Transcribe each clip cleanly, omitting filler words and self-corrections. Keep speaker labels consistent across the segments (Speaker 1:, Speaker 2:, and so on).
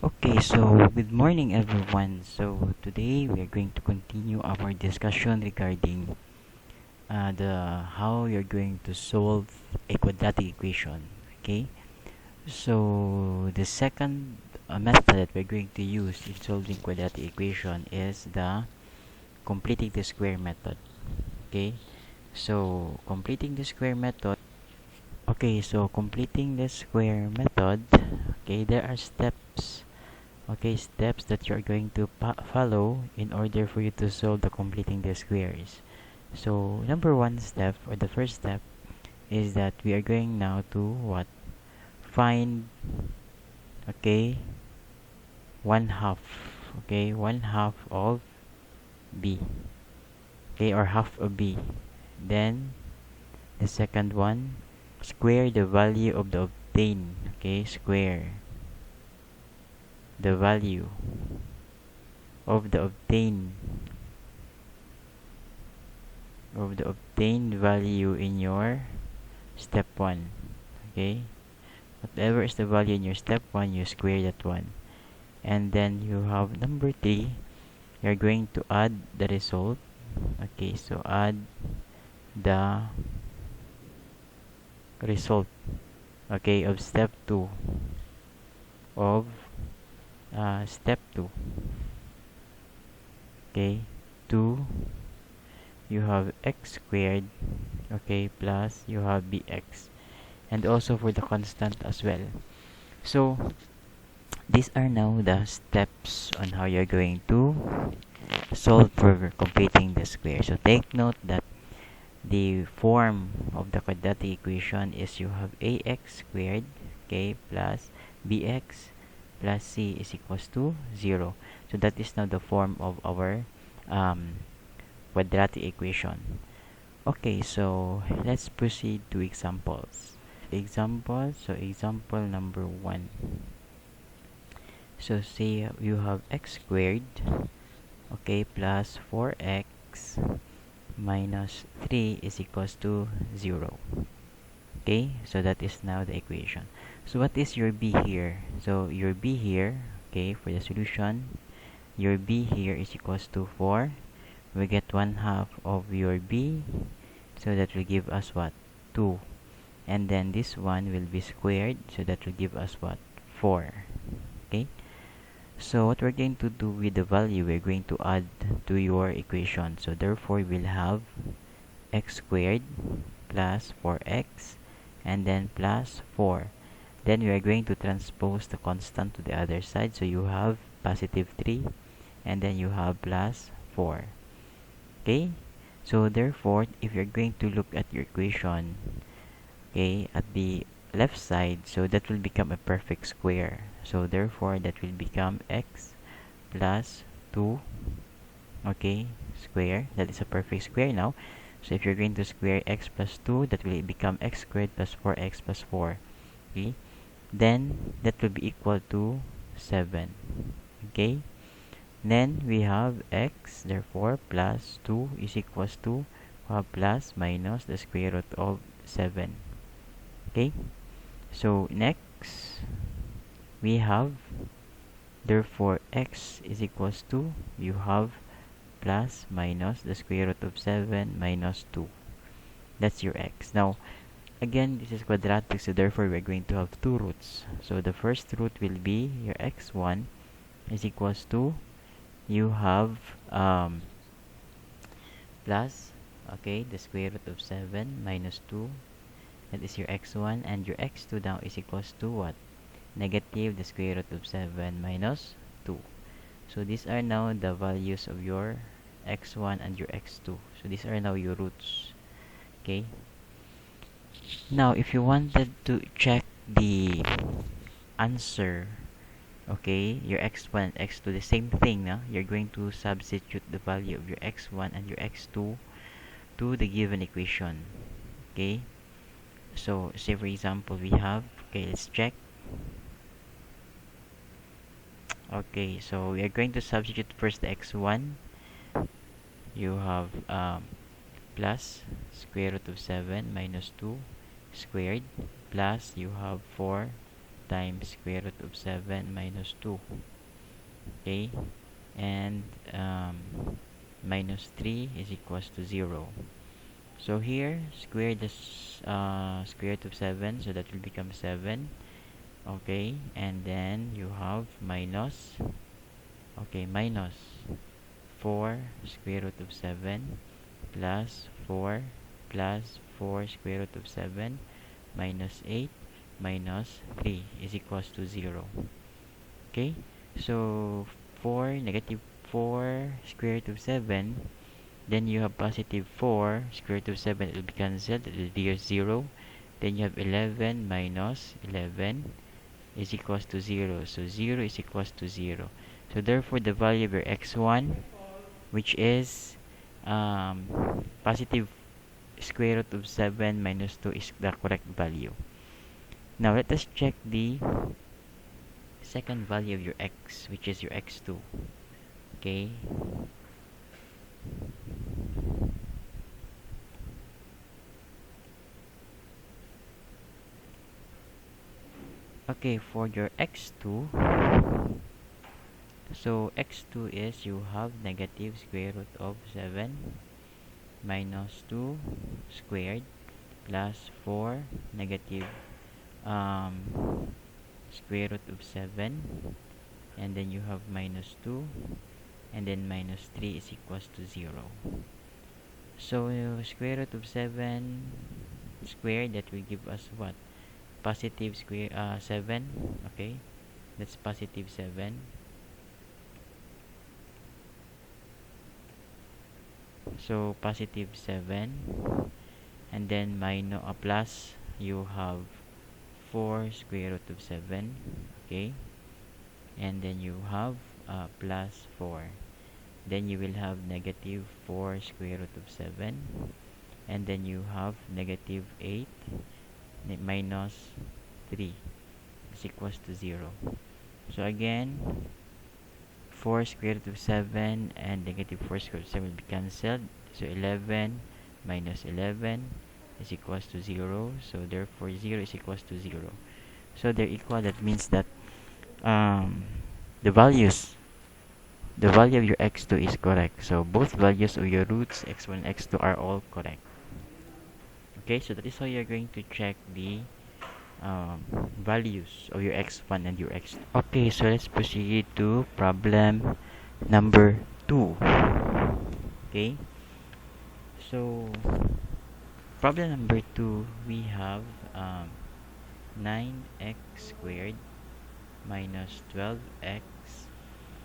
Speaker 1: Okay, so good morning everyone. So today we are going to continue our discussion regarding the how you're going to solve a quadratic equation. Okay, so the second method that we're going to use in solving quadratic equation is the completing the square method. Okay, so completing the square method. Okay, so completing the square method. Okay, there are steps. Okay, steps that you're going to follow in order for you to solve the completing the squares. So number one step, or the first step, is that we are going now to what? Find, okay, one half. Okay, one half of b. Okay, or half of b. Then the second one, square the value of the obtained. Okay, square the value of the obtained value in your step 1. Okay, whatever is the value in your step 1, you square that one. And then you have number 3, you're going to add the result. Okay, so add the result, okay, of step 2 of step 2. Okay, 2, you have x squared, okay, plus you have bx, and also for the constant as well. So these are now the steps on how you're going to solve for completing the square. So take note that the form of the quadratic equation is you have ax squared, okay, plus bx plus c is equals to 0. So that is now the form of our quadratic equation. Okay, so let's proceed to examples. Example number 1. So say you have x squared, okay, plus 4x minus 3 is equals to 0. Okay, so that is now the equation. So what is your b here? So your b here, okay, for the solution, your b here is equals to 4. We get 1 half of your b, so that will give us what? 2. And then this one will be squared, so that will give us what? 4. Okay, so what we're going to do with the value, we're going to add to your equation. So therefore we'll have x squared plus 4x and then plus 4. Then we are going to transpose the constant to the other side. So you have positive 3 and then you have plus 4. Okay, so therefore if you're going to look at your equation, okay, at the left side, so that will become a perfect square. So therefore that will become x plus 2, okay, square. That is a perfect square now. So if you're going to square x plus 2, that will become x squared plus 4x plus 4. Okay, then that will be equal to 7. Okay, then we have x, therefore plus 2 is equals to plus minus the square root of 7. Okay, so next we have, therefore x is equals to, you have plus minus the square root of 7 minus 2. That's your x. Now again, this is quadratic, so therefore we're going to have two roots. So the first root will be your x1 is equals to, you have plus, okay, the square root of 7 minus 2. That is your x1, and your x2 now is equals to what? Negative the square root of 7 minus 2. So these are now the values of your x1 and your x2. So these are now your roots. Okay, now if you wanted to check the answer, okay, your x1 and x2, the same thing, no? You're going to substitute the value of your x1 and your x2 to the given equation. Okay, so say for example we have, okay, let's check. Okay, so we are going to substitute first the x1. You have plus square root of 7 minus 2 squared, plus you have 4 times square root of 7 minus 2. Okay, and minus 3 is equals to 0. So here, square the square root of 7, so that will become 7. Okay, and then you have minus, okay, minus 4 square root of 7 plus 4 plus 4 square root of 7 minus 8 minus 3 is equals to 0. Okay, so for negative 4 square root of 7, then you have positive 4 square root of 7, it will be cancelled, it will be 0. Then you have 11 minus 11 is equals to 0. So 0 is equals to 0. So therefore the value of your x1, which is positive square root of 7 minus 2, is the correct value. Now let us check the second value of your x, which is your x2. Okay, okay, for your x2, so x2 is you have negative square root of 7 minus 2 squared plus 4 negative square root of 7, and then you have minus 2, and then minus 3 is equals to 0. So square root of 7 squared, that will give us what? Positive square 7. Okay, that's positive 7. So positive 7, and then minus plus, you have 4 square root of 7. Okay, and then you have plus 4. Then you will have negative 4 square root of 7, and then you have negative 8 minus 3 is equals to 0. So again, 4 square root of 7 and negative 4 square root of 7 will be cancelled. So 11 minus 11 is equals to 0. So therefore 0 is equals to 0. So they're equal. That means that the value of your x2 is correct. So both values of your roots x1 and x2 are all correct. Okay, so that is how you're going to check the values of your x1 and your x2. Okay, so let's proceed to problem number 2. Okay, so problem number 2, we have 9x squared minus 12x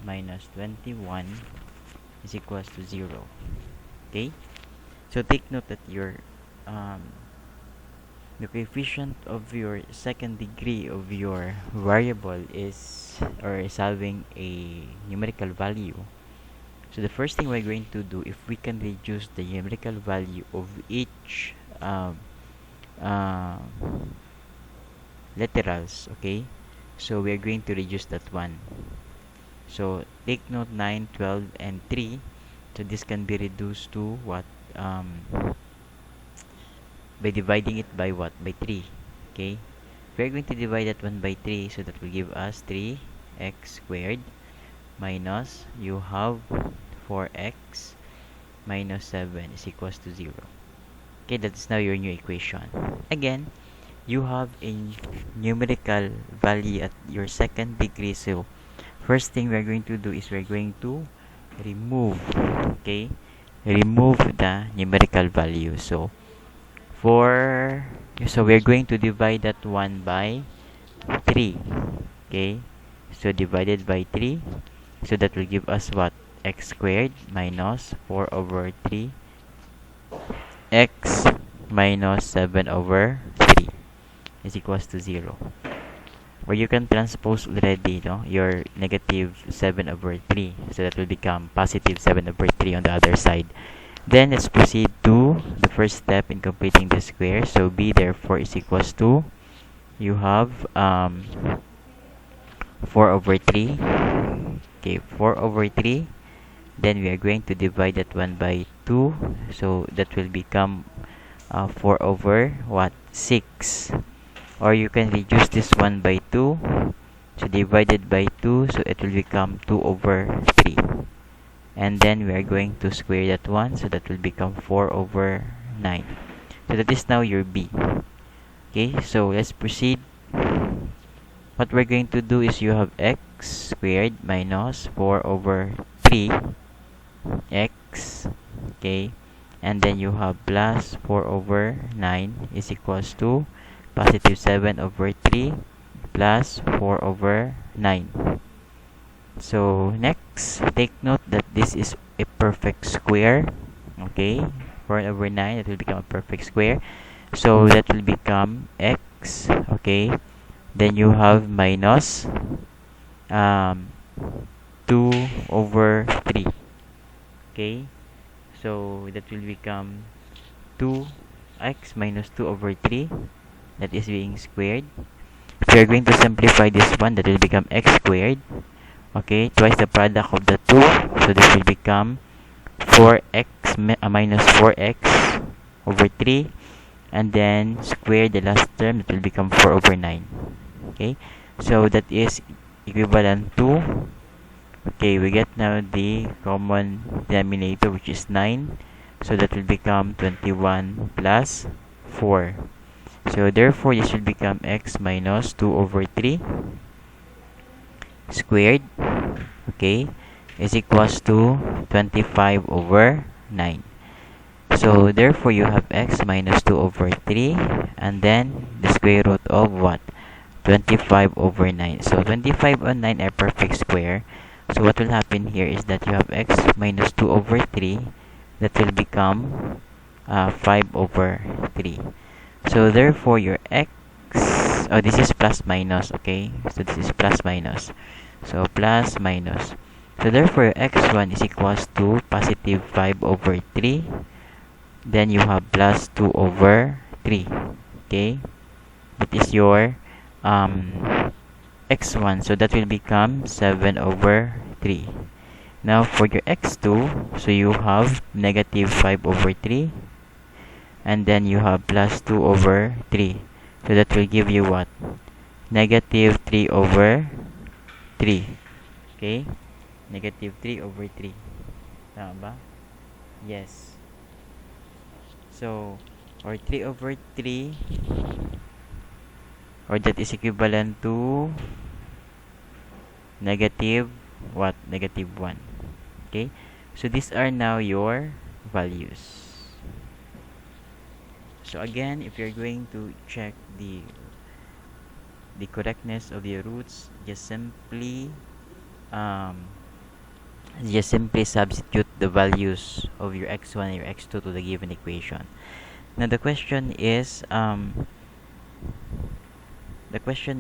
Speaker 1: minus 21 is equals to 0. Okay, so take note that your the coefficient of your second degree of your variable is, or is having a numerical value. So the first thing we're going to do, if we can reduce the numerical value of each uh, literals, okay, so we're going to reduce that one. So take note 9, 12, and 3. So this can be reduced to what? By dividing it by what? By 3. Okay, we're going to divide that one by 3, so that will give us 3x squared minus, you have 4x minus 7 is equals to 0. Okay, that's now your new equation. Again, you have a numerical value at your second degree. So first thing we're going to do is we're going to remove, okay, remove the numerical value. So we're going to divide that one by 3. Okay, so divided by 3, so that will give us what? X squared minus 4 over 3 x minus 7 over 3 is equals to 0. Or you can transpose already, no, your negative 7 over 3, so that will become positive 7 over 3 on the other side. Then let's proceed to the first step in completing the square. So b therefore is equals to, you have 4 over 3. Okay, 4 over 3. Then we are going to divide that one by 2. So that will become 4 over what? 6. or you can reduce this one by 2. So divided by 2, so it will become 2 over 3. And then we are going to square that one, so that will become 4 over 9. So that is now your b. Okay, so let's proceed. What we're going to do is you have x squared minus 4 over 3 x, okay, and then you have plus 4 over 9 is equals to positive 7 over 3 plus 4 over 9. So next, take note that this is a perfect square. Okay, 4 over 9, that will become a perfect square. So that will become x. Okay, then you have minus 2 over 3. Okay, so that will become 2x minus 2 over 3. That is being squared. If you are going to simplify this one, that will become x squared. Okay, twice the product of the 2. So this will become 4x minus 4x over 3. And then square the last term, it will become 4 over 9. Okay, so that is equivalent to, okay, we get now the common denominator, which is 9. So that will become 21 plus 4. So therefore, this will become x minus 2 over 3 squared, okay, is equals to 25 over 9. So therefore, you have x minus 2 over 3, and then the square root of what? 25 over 9. So 25 and 9 are perfect square. So what will happen here is that you have x minus 2 over 3, that will become 5 over 3. So therefore, your x, oh, this is plus minus, okay? So this is plus minus. So plus minus. So therefore, your x1 is equals to positive 5 over 3. Then you have plus 2 over 3. Okay? That is your x1. So that will become 7 over 3. Now for your x2, so you have negative 5 over 3. And then you have plus 2 over 3. So that will give you what? Negative 3 over 3. Okay? Negative 3 over 3. Tama ba? Yes. So, or 3 over 3, or that is equivalent to negative what? Negative 1. Okay? So, these are now your values. So, again, if you're going to check the correctness of your roots, just simply substitute the values of your x1 and your x2 to the given equation. Now the question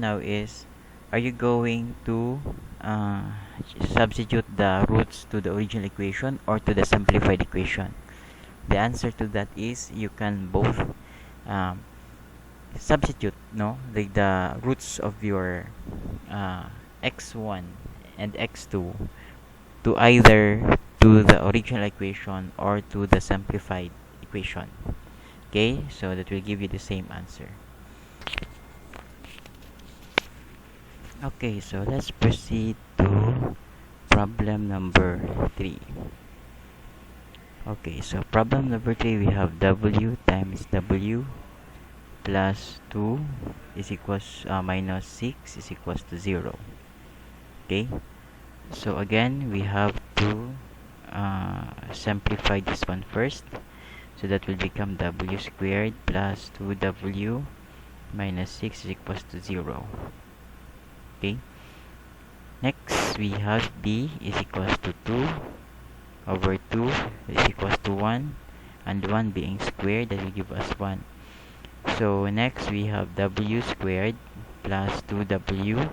Speaker 1: now is, are you going to substitute the roots to the original equation or to the simplified equation? The answer to that is you can both substitute the roots of your x1 and x2 to either to the original equation or to the simplified equation. Okay, so that will give you the same answer. Okay, so let's proceed to problem number 3. Okay, so problem number 3, we have w times w plus 2 is equals minus 6 is equals to 0. Okay, so again we have to simplify this one first. So that will become w squared plus 2w minus 6 is equals to 0. Okay, next we have b is equals to 2 over 2 is equals to 1, and 1 being squared, that will give us 1. So next we have w squared plus 2w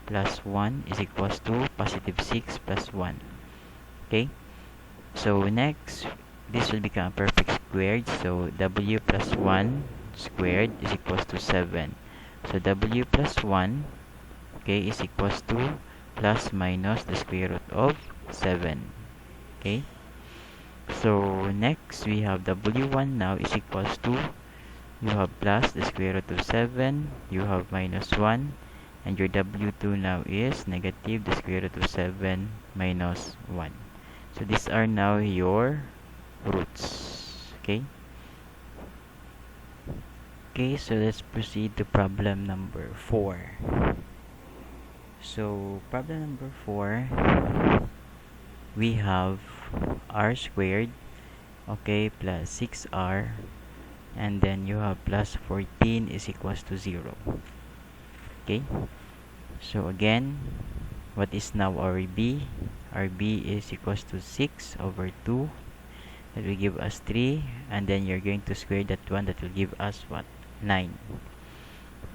Speaker 1: plus 1 is equals to positive 6 plus 1. Okay, so next this will become perfect squared. So w plus 1 squared is equals to 7. So w plus 1, okay, is equals to plus minus the square root of 7. Okay, so next we have w1 now is equals to you have plus the square root of 7, you have minus 1, and your W2 now is negative the square root of 7 minus 1. So these are now your roots. Okay? Okay, so let's proceed to problem number 4. So problem number 4, we have r squared, okay, plus 6r, and then you have plus 14 is equals to 0. Okay, so again, what is now RB? RB is equals to 6 over 2. That will give us 3, and then you're going to square that one. That will give us what? 9.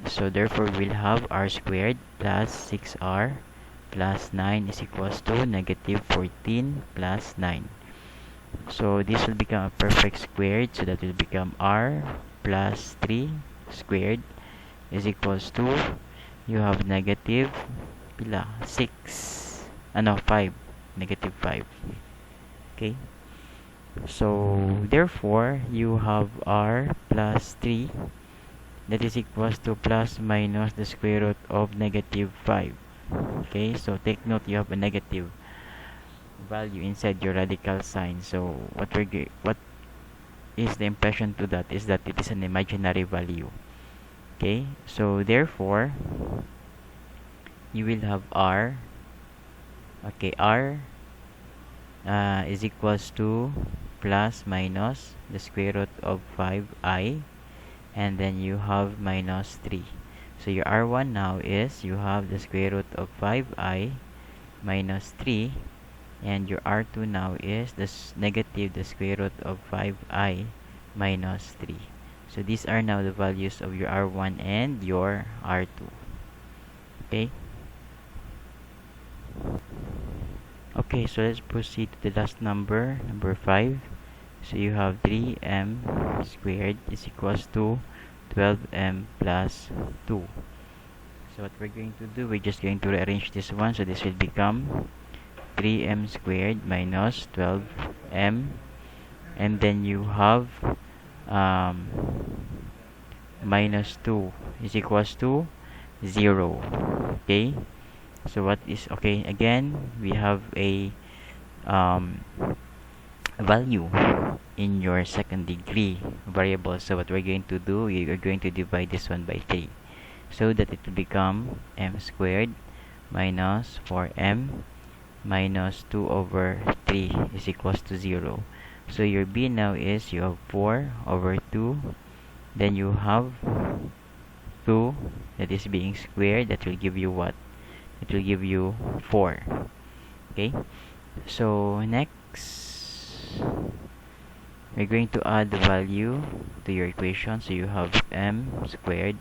Speaker 1: So therefore we'll have r squared plus 6r plus 9 is equals to negative 14 plus 9. So this will become a perfect squared, so that will become r plus 3 squared is equals to, you have negative 6, 5, negative 5. Okay, so therefore you have r plus 3, that is equals to plus minus the square root of negative 5. Okay, so take note, you have a negative value inside your radical sign. So what is the impression to that is that it is an imaginary value. Okay, so therefore you will have r, okay, r is equals to plus minus the square root of 5i, and then you have minus 3. So your r1 now is, you have the square root of 5i minus 3, and your r2 now is negative the square root of 5i minus 3. So these are now the values of your r1 and your r2. Okay, okay, so let's proceed to the last number, number 5. So you have 3m squared is equals to 12m plus 2. So what we're going to do, we're just going to rearrange this one. So this will become 3m squared minus 12m, and then you have minus 2 is equals to 0. Okay, so what is, okay, again we have a value in your second degree variable. So what we're going to do, we are going to divide this one by 3, so that it will become m squared minus 4m minus 2 over 3 is equals to 0. So your b now is, you have 4 over 2, then you have 2 that is being squared. That will give you what? It will give you 4. Okay, so next we're going to add the value to your equation. So you have m squared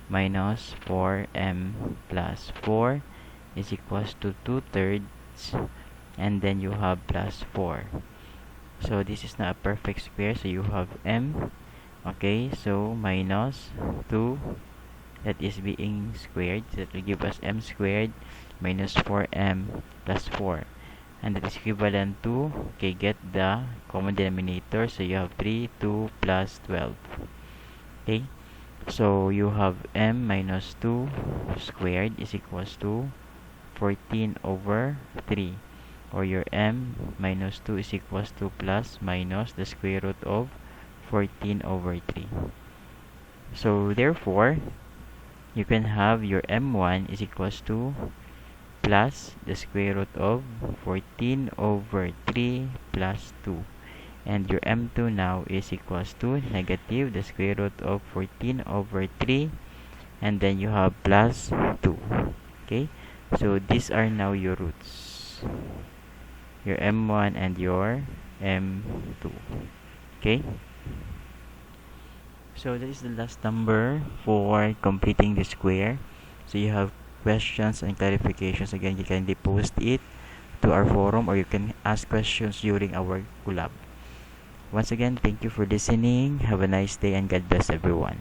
Speaker 1: minus 4m plus 4 is equals to 2/3, and then you have plus 4. So this is not a perfect square, so you have m, okay, so minus 2 that is being squared, so that will give us m squared minus 4m plus 4, and that is equivalent to, okay, get the common denominator. So you have 3, 2 plus 12. Okay, so you have m minus 2 squared is equals to 14 over 3, or your m minus 2 is equals to plus minus the square root of 14 over 3. So therefore you can have your m1 is equals to plus the square root of 14 over 3 plus 2, and your m2 now is equals to negative the square root of 14 over 3, and then you have plus 2. Okay, so these are now your roots, your m1 and your m2. Okay, so that is the last number for completing the square. So you have questions and clarifications, again you can post it to our forum, or you can ask questions during our collab. Once again, thank you for listening. Have a nice day, and God bless everyone.